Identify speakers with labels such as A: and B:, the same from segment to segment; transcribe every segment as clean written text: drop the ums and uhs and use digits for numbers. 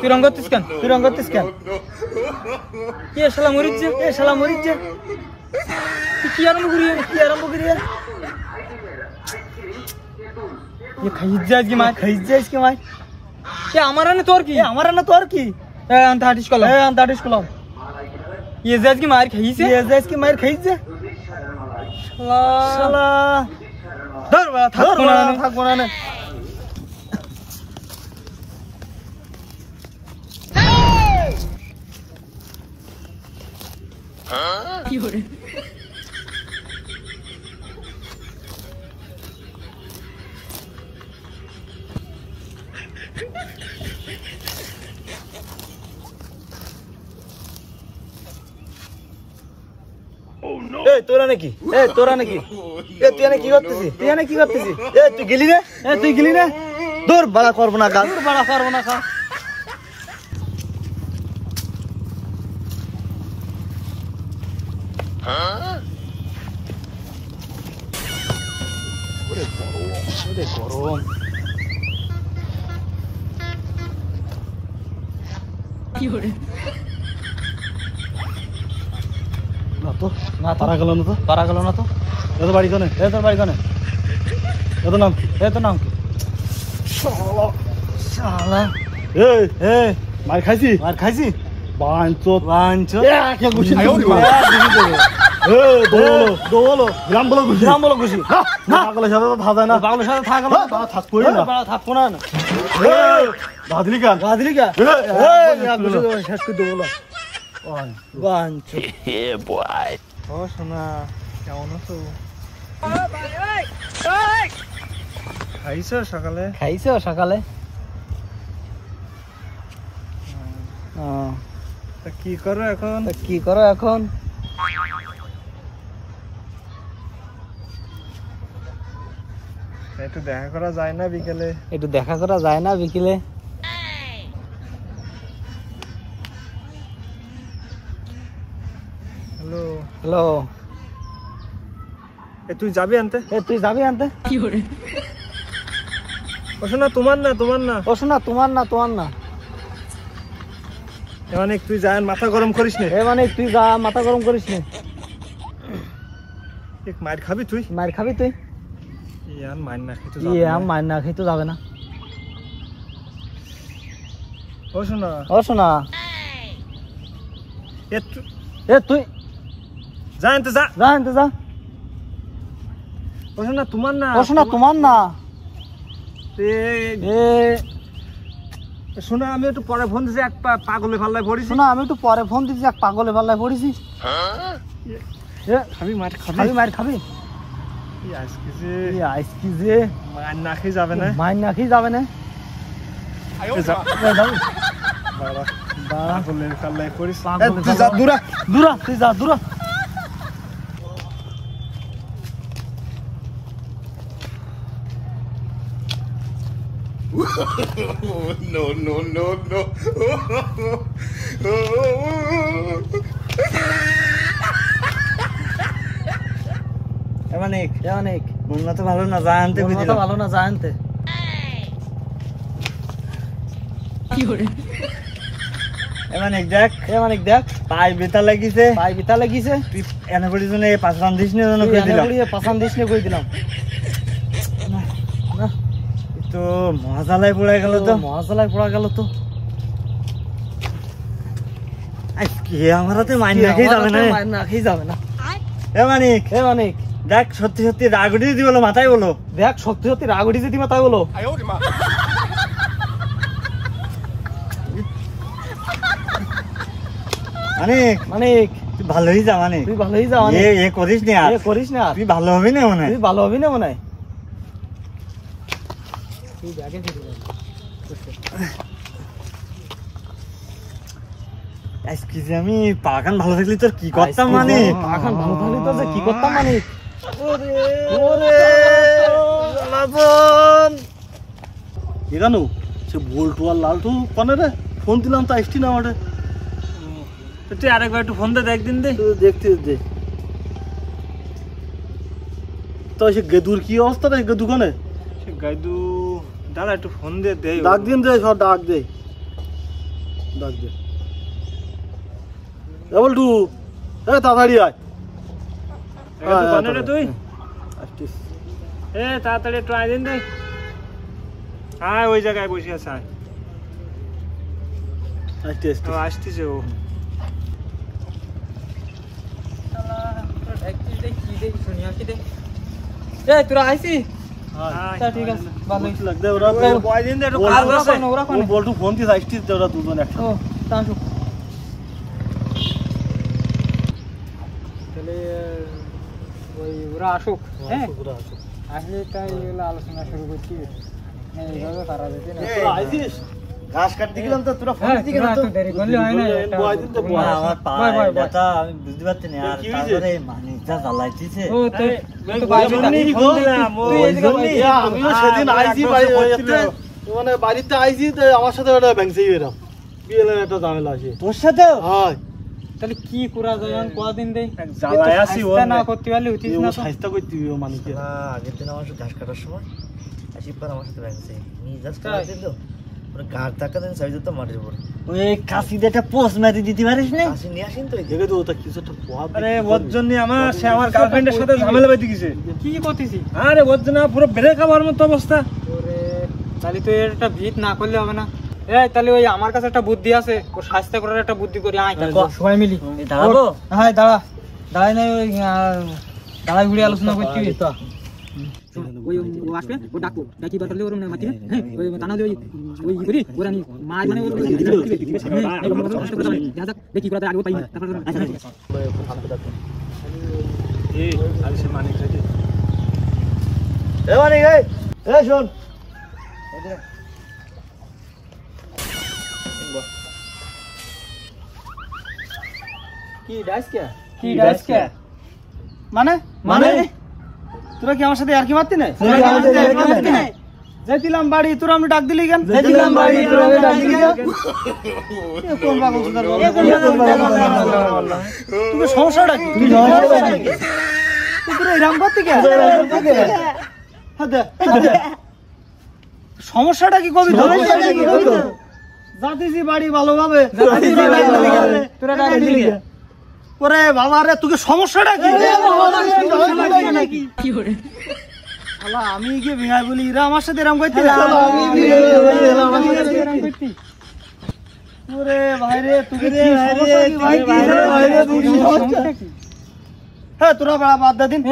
A: তুই রং করতিস কেন? তুই রং করতিস কেন? কে শালা মরিচ্ছে? এ শালা মরিচ্ছে। তুই কি আরম্ভ করি? কি আরম্ভ করি? ये खरीद जाए की मार, खरीद जाए इसके मार। ये हमारा ना तोर की, हमारा ना तोर की। अंताटिश कलम। ये जाए की मार खरीद से, ये जाए की मार खरीद से। शाला धर बड़ा था कोना ने। তোরা নাকি তুই কি করতেছিস? তুই গেলি না দূর বাড়া করবো না কাজ, গরম কি করে না তারা গেল না তো এত বাড়ি কনে এত নাম শালা মার খাইছি বাঞ্চো কে গুছি দোলো গ্রাম বলো গুছি না পাগলের সাথে তো থাকা না, থাকবো না গাদলি কা শেষ করে দেবো বাঞ্চো। ও সোনা কেমন আছো? খাইছো সকালে? কি করো এখন? একটু দেখা করা যায় না বিকেলে? হ্যালো তুই যাবি আনতে? কি করে? ও শোনা তোমার না মানে তুই যা মাথা গরম করিস না। মার খাবি তুই? মার না খেতে যাবে না। ও শোনা তুই যা আনতে যা। ও শোনা তোমার না শোনা আমি একটু পরে ফোন দিছি, এক পাগলে পাল্লায় পড়েছি। খাবি মার খাবি আজকে যে মার না খেয়ে যাবে না পাগলের পাল্লায় পড়িস। তুই যা দূরা
B: no.
A: এমানিক বন্যা তো ভালো না জানতে কি করে? এমানিক দেখ পাই বেতা লাগিছে তুই এনে করে জন্য পাঁচরান দিস না কই দিলাম তো মহাজালায় পড়ে গেল তো আজকে আমার হাতে মাইন না খেয়ে যাবে না। এমানিক দেখ সত্যি রাগুড়ি যদি বলো মাথায় বলো, মানিক তুই ভালোই যা এ করিস না তুই ভালো হবি না মনে হয়।
B: আজকে যে আমি পাখান ভালো থাকলে তোর কি করতাম মানে
A: পাখান ভালো থাকলে তোর যে কি করতাম মানে
C: এখানো সে বল্টু আর লালটু কনে রে ফোন দিলাম তো আসছি না আমাদের
B: তুই আরেকবার একটু ফোন দে একদিন দে
C: দেখতে দে তো সে গেদুর কি অবস্থা রে গেদু কনে
B: সে গাইদু দাদা একটু ফোন দে দে
C: ডাক দিন দে সব ডাক দে বল্টু তাড়াতাড়ি আয়
B: কনে রে তুই
C: আসছিস
B: তাড়াতাড়ি একটু আয় দিন দে আয় ওই জায়গায় বসে আছে আয় আসতেছে ও
A: তোরা আইসি ঠিক আছে ভালো
C: লাগবে ওরা
B: কয়দিন দে একটু
C: বল্টু ফোন দিয়ে আসছিস ওরা দুজন একসাথে
A: আসুক তাহলে ওই ওরা আসুক হ্যাঁ আসলে তাই এগুলো আলোচনা শুরু করছি এইভাবে করা যেতে না
C: আইছিস ঘাস কাটতে গেলাম তো তোরা ফোন দিকে না তো
A: দেরি করলে হয় না
B: আমার পায়ে ব্যথা আমি বুঝতে পারছি না আর তারপরে মানে যা জ্বালাইতেছে
A: ও তো বাইরে
B: ফোন দিলাম
C: আমিও সেদিন আইছি মানে বাড়িতে আইছি তো আমার সাথে একটা ব্যাংসি এরকম বিয়েলের একটা ঝামেলা আছে
B: তোর সাথে
C: হয়
A: তাহলে কি করা যায় কদিন দেই
B: জ্বালায় আছি ও
A: না করতে পারলে উঠিস না
C: সাহিত্য করতে হবে মানুষকে
B: আগের দিন আমার সাথে ঘাস কাটার সময় আসিফ পর আমার সাথে ব্যাংসে নিয়ে যাস কাটা দিল ওর গাড় টাকা দেন সাইজ তো মাটির উপর ওই কাশি দিয়ে একটা পোস্ট মারি দিতে পারিস না কাশি নিয়ে আসেন তো
C: দেখে তো ওটা কিছু একটা পোয়া
B: আরে ওর জন্য সে আমার গার্লফ্রেন্ডের সাথে ঝামেলা বাইতে গেছে
A: কি করতেছি
B: আরে ওর জন্য পুরো ব্রেক হওয়ার মতো অবস্থা
A: ওরে তাহলে তো এর একটা ভিত না করলে হবে না তাহলে ওই আমার কাছে একটা বুদ্ধি আছে ও স্বাস্থ্য করার একটা বুদ্ধি করি আয় সবাই মিলি
B: দাঁড়াবো
A: হ্যাঁ দাঁড়াই নাই ওই দাঁড়াই ঘুরে আলোচনা করছি ওই ও আসবে ও ডাকবো ডাকি বাতালে ওর মাটি হ্যাঁ ওই টানা দিয়ে ওই করি ওরা নি মা মানে ওর দেখি করা আগে পাই না তারপর
B: এই আরে সে মানিক রে
C: এ মানিক এই শোন
A: কি ডাইস কে মানে মানে তোরা কি আমার সাথে আর কি মারতি না যেতিলাম বাড়ি তোরা আমি ডাক দিলি কেন যেতিলাম বাড়ি তোরা আমি ডাক দিলি কেন কোন পাগল সুদার বল তুমি সমস্যাটা কি তুই তোরা এরকম করতে কে সমস্যাটা কি কবি জাতিছি বাড়ি ভালোভাবে তোরা ডাক দিলি ওরে বাবা রে তোকে সমস্যাটা কি আমি কি বিহাই বলি এরা আমার সাথে এরকম করতে ওরে ভাই রে তোকে হ্যাঁ তোরা বাদ দে দিন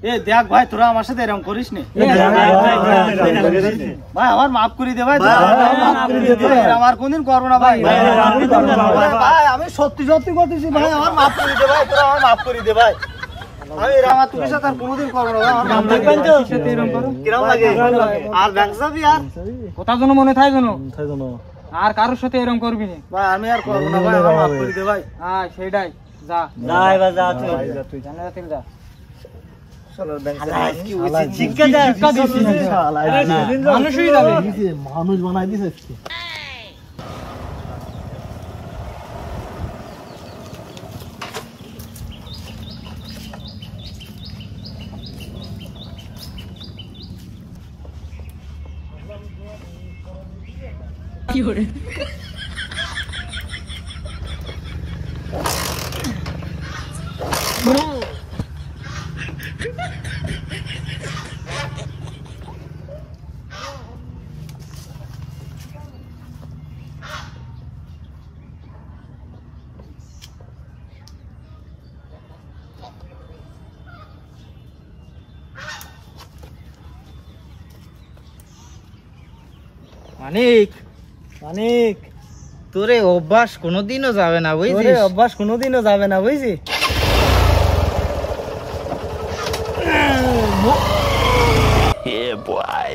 A: দেখ ভাই তোরা আমার সাথে এরকম করিস নি ভাই আমার মাফ করে দে ভাই আমার কোনদিন করবো না ভাই ভাই আমি সত্যি সত্যি করতেছি ভাই আমার মাফ করে দে ভাই তোরা আমার মাফ করে দে ভাই আমি আমার তোর সাথে আর কোনোদিন করবো না কিরম লাগে আর ব্যবসাবি আর কথা যেন মনে থাকে যেন আর কারোর সাথে এরকম করবি না ভাই আমি আর করবো না ভাই আমার মাফ করে দে ভাই হ্যাঁ সেটাই যা তুই জানা যা
C: মানুষ বানাই দিছে
D: কি করে
A: মানিক মানিক তোরে অভ্যাস কোনোদিনও যাবে না বুঝছিস অভ্যাস কোনোদিনও যাবে না বুঝছিস
D: Yeah, boy.